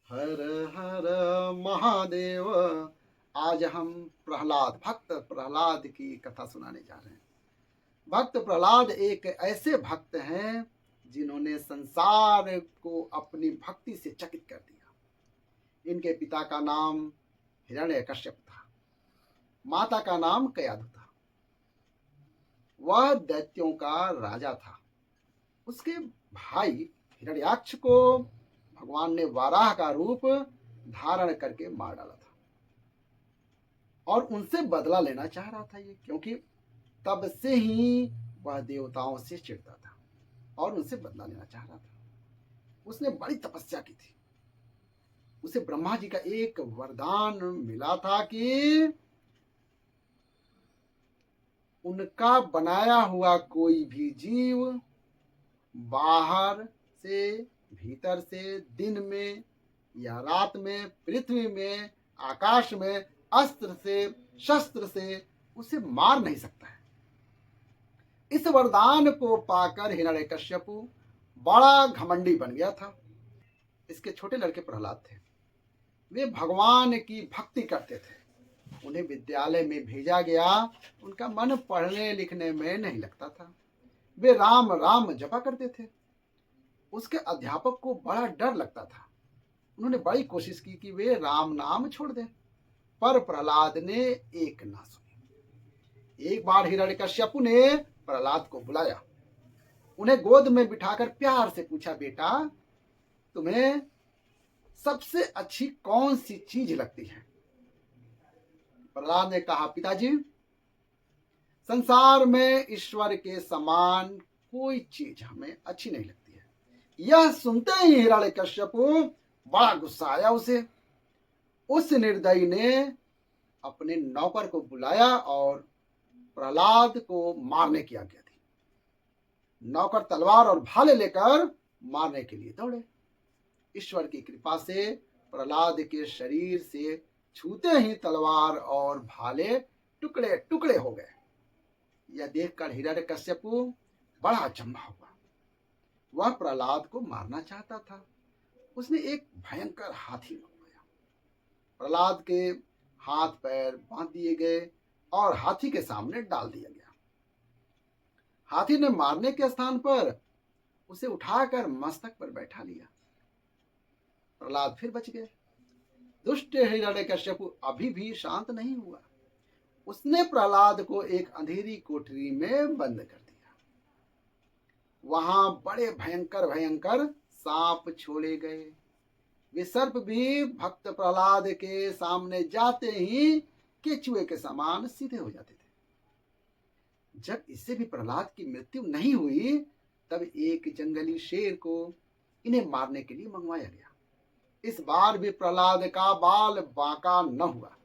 हर हर महादेव। आज हम प्रहलाद, भक्त प्रहलाद की कथा सुनाने जा रहे हैं। भक्त प्रहलाद एक ऐसे भक्त हैं जिन्होंने संसार को अपनी भक्ति से चकित कर दिया। इनके पिता का नाम हिरण्यकश्यप था, माता का नाम कयाधु था। वह दैत्यों का राजा था। उसके भाई हिरण्याक्ष को भगवान ने वाराह का रूप धारण करके मार डाला था और उनसे बदला लेना चाह रहा था ये, क्योंकि तब से ही वह देवताओं से चिढ़ता था और उनसे बदला लेना चाह रहा था। उसने बड़ी तपस्या की थी। उसे ब्रह्मा जी का एक वरदान मिला था कि उनका बनाया हुआ कोई भी जीव बाहर से, भीतर से, दिन में या रात में, पृथ्वी में, आकाश में, अस्त्र से, शस्त्र से उसे मार नहीं सकता है। इस वरदान को पाकर हिरण्यकश्यप बड़ा घमंडी बन गया था। इसके छोटे लड़के प्रहलाद थे। वे भगवान की भक्ति करते थे। उन्हें विद्यालय में भेजा गया। उनका मन पढ़ने लिखने में नहीं लगता था। वे राम राम जपा करते थे। उसके अध्यापक को बड़ा डर लगता था। उन्होंने बड़ी कोशिश की कि वे राम नाम छोड़ दें, पर प्रहलाद ने एक ना सुनी। एक बार हिरण्यकश्यप ने प्रहलाद को बुलाया, उन्हें गोद में बिठाकर प्यार से पूछा, बेटा तुम्हें सबसे अच्छी कौन सी चीज लगती है? प्रहलाद ने कहा, पिताजी संसार में ईश्वर के समान कोई चीज हमें अच्छी नहीं लगती है। यह सुनते ही हिरण्यकश्यप बड़ा गुस्सा आया उसे। उस निर्दयी ने अपने नौकर को बुलाया और प्रहलाद को मारने की आज्ञा दी। नौकर तलवार और भाले लेकर मारने के लिए दौड़े। ईश्वर की कृपा से प्रहलाद के शरीर से छूते ही तलवार और भाले टुकड़े टुकड़े हो गए। यह देखकर हिरण्यकश्यप बड़ा अचंभा हुआ। वह प्रहलाद को मारना चाहता था। उसने एक भयंकर हाथी मंगवाया। प्रहलाद के हाथ पैर बांध दिए गए और हाथी के सामने डाल दिया गया। हाथी ने मारने के स्थान पर उसे उठाकर मस्तक पर बैठा लिया। प्रहलाद फिर बच गए। दुष्ट हिरण्यकश्यप अभी भी शांत नहीं हुआ। उसने प्रहलाद को एक अंधेरी कोठरी में बंद कर दिया। वहां बड़े भयंकर भयंकर सांप छोड़े गए। वे सर्प भी भक्त प्रहलाद के सामने जाते ही केचुए के समान सीधे हो जाते थे। जब इससे भी प्रहलाद की मृत्यु नहीं हुई, तब एक जंगली शेर को इन्हें मारने के लिए मंगवाया गया। इस बार भी प्रहलाद का बाल बांका न हुआ।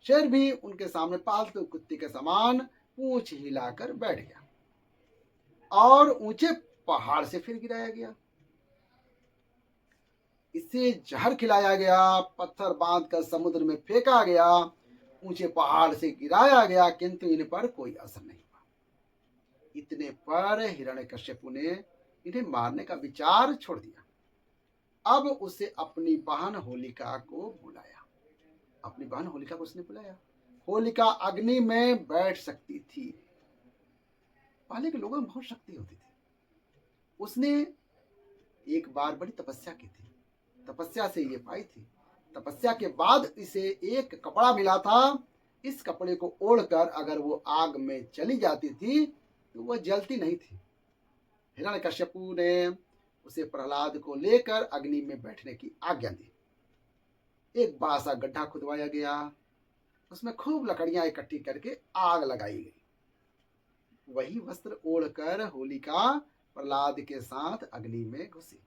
शेर भी उनके सामने पालतू कुत्ते के समान पूंछ हिलाकर बैठ गया और ऊंचे पहाड़ से फिर गिराया गया। इसे जहर खिलाया गया, पत्थर बांधकर समुद्र में फेंका गया, ऊंचे पहाड़ से गिराया गया, किंतु इन पर कोई असर नहीं हुआ। इतने पर हिरण्यकश्यप ने इन्हें मारने का विचार छोड़ दिया। अब उसे अपनी बहन होलिका को बुलाया। अपनी बहन होलिका को उसने बुलाया। होलिका अग्नि में बैठ सकती थी। पहले के लोगों में बहुत शक्ति होती थी। उसने एक बार बड़ी तपस्या की थी। तपस्या से ये पाई थी। तपस्या के बाद इसे एक कपड़ा मिला था। इस कपड़े को ओढ़कर अगर वो आग में चली जाती थी तो वह जलती नहीं थी। हिरण्यकश्यप ने उसे प्रहलाद को लेकर अग्नि में बैठने की आज्ञा दी। एक बड़ा सा गड्ढा खुदवाया गया। उसमें खूब लकड़ियां इकट्ठी करके आग लगाई गई। वही वस्त्र ओढ़कर होलिका प्रहलाद के साथ अग्नि में घुसी।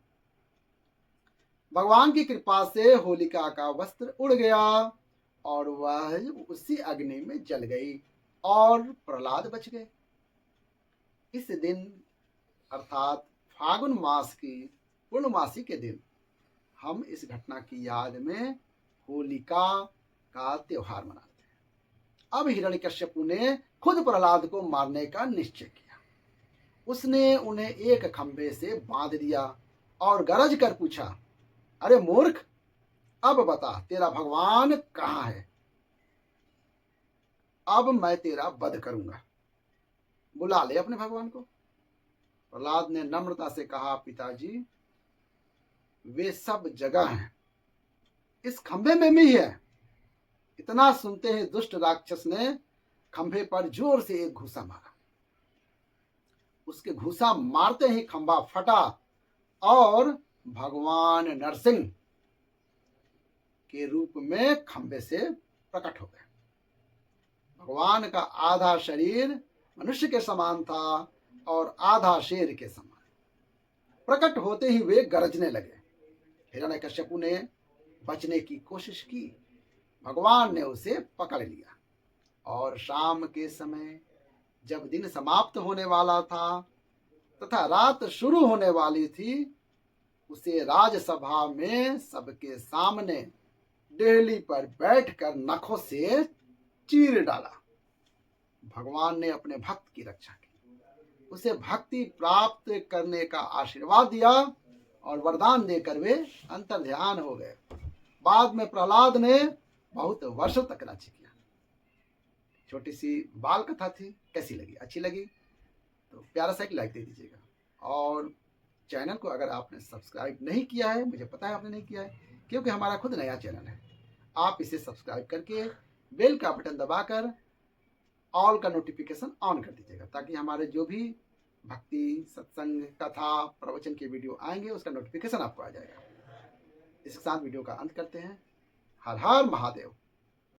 भगवान की कृपा से होलिका का वस्त्र उड़ गया और वह उसी अग्नि में जल गई और प्रहलाद बच गए। इस दिन अर्थात फागुन मास की पूर्णमासी के दिन हम इस घटना की याद में होलिका का त्योहार मनाते हैं। अब हिरण्यकश्यप ने खुद प्रहलाद को मारने का निश्चय किया। उसने उन्हें एक खंभे से बांध दिया और गरज कर पूछा, अरे मूर्ख, अब बता तेरा भगवान कहाँ है, अब मैं तेरा वध करूंगा, बुला ले अपने भगवान को। प्रहलाद ने नम्रता से कहा, पिताजी वे सब जगह हैं, इस खंभे में भी है। इतना सुनते ही दुष्ट राक्षस ने खंभे पर जोर से एक घूसा मारा। उसके घूसा मारते ही खंभा फटा और भगवान नरसिंह के रूप में खंभे से प्रकट हो गए। भगवान का आधा शरीर मनुष्य के समान था और आधा शेर के समान। प्रकट होते ही वे गरजने लगे। हिरण्यकश्यपु ने बचने की कोशिश की, भगवान ने उसे पकड़ लिया और शाम के समय जब दिन समाप्त होने वाला था तथा रात शुरू होने वाली थी, उसे राजसभा में सबके सामने डेहली पर बैठकर नखों से चीर डाला। भगवान ने अपने भक्त की रक्षा की, उसे भक्ति प्राप्त करने का आशीर्वाद दिया और वरदान देकर वे अंतर्ध्यान हो गए। बाद में प्रहलाद ने बहुत वर्षों तक राज्य किया। छोटी सी बाल कथा थी, कैसी लगी? अच्छी लगी तो प्यारा सा एक लाइक दे दीजिएगा। और चैनल को अगर आपने सब्सक्राइब नहीं किया है, मुझे पता है आपने नहीं किया है क्योंकि हमारा खुद नया चैनल है, आप इसे सब्सक्राइब करके बेल का बटन दबाकर ऑल का नोटिफिकेशन ऑन कर दीजिएगा, ताकि हमारे जो भी भक्ति, सत्संग, कथा, प्रवचन के वीडियो आएंगे उसका नोटिफिकेशन आपको आ जाएगा। इसके साथ वीडियो का अंत करते हैं। हर हर महादेव।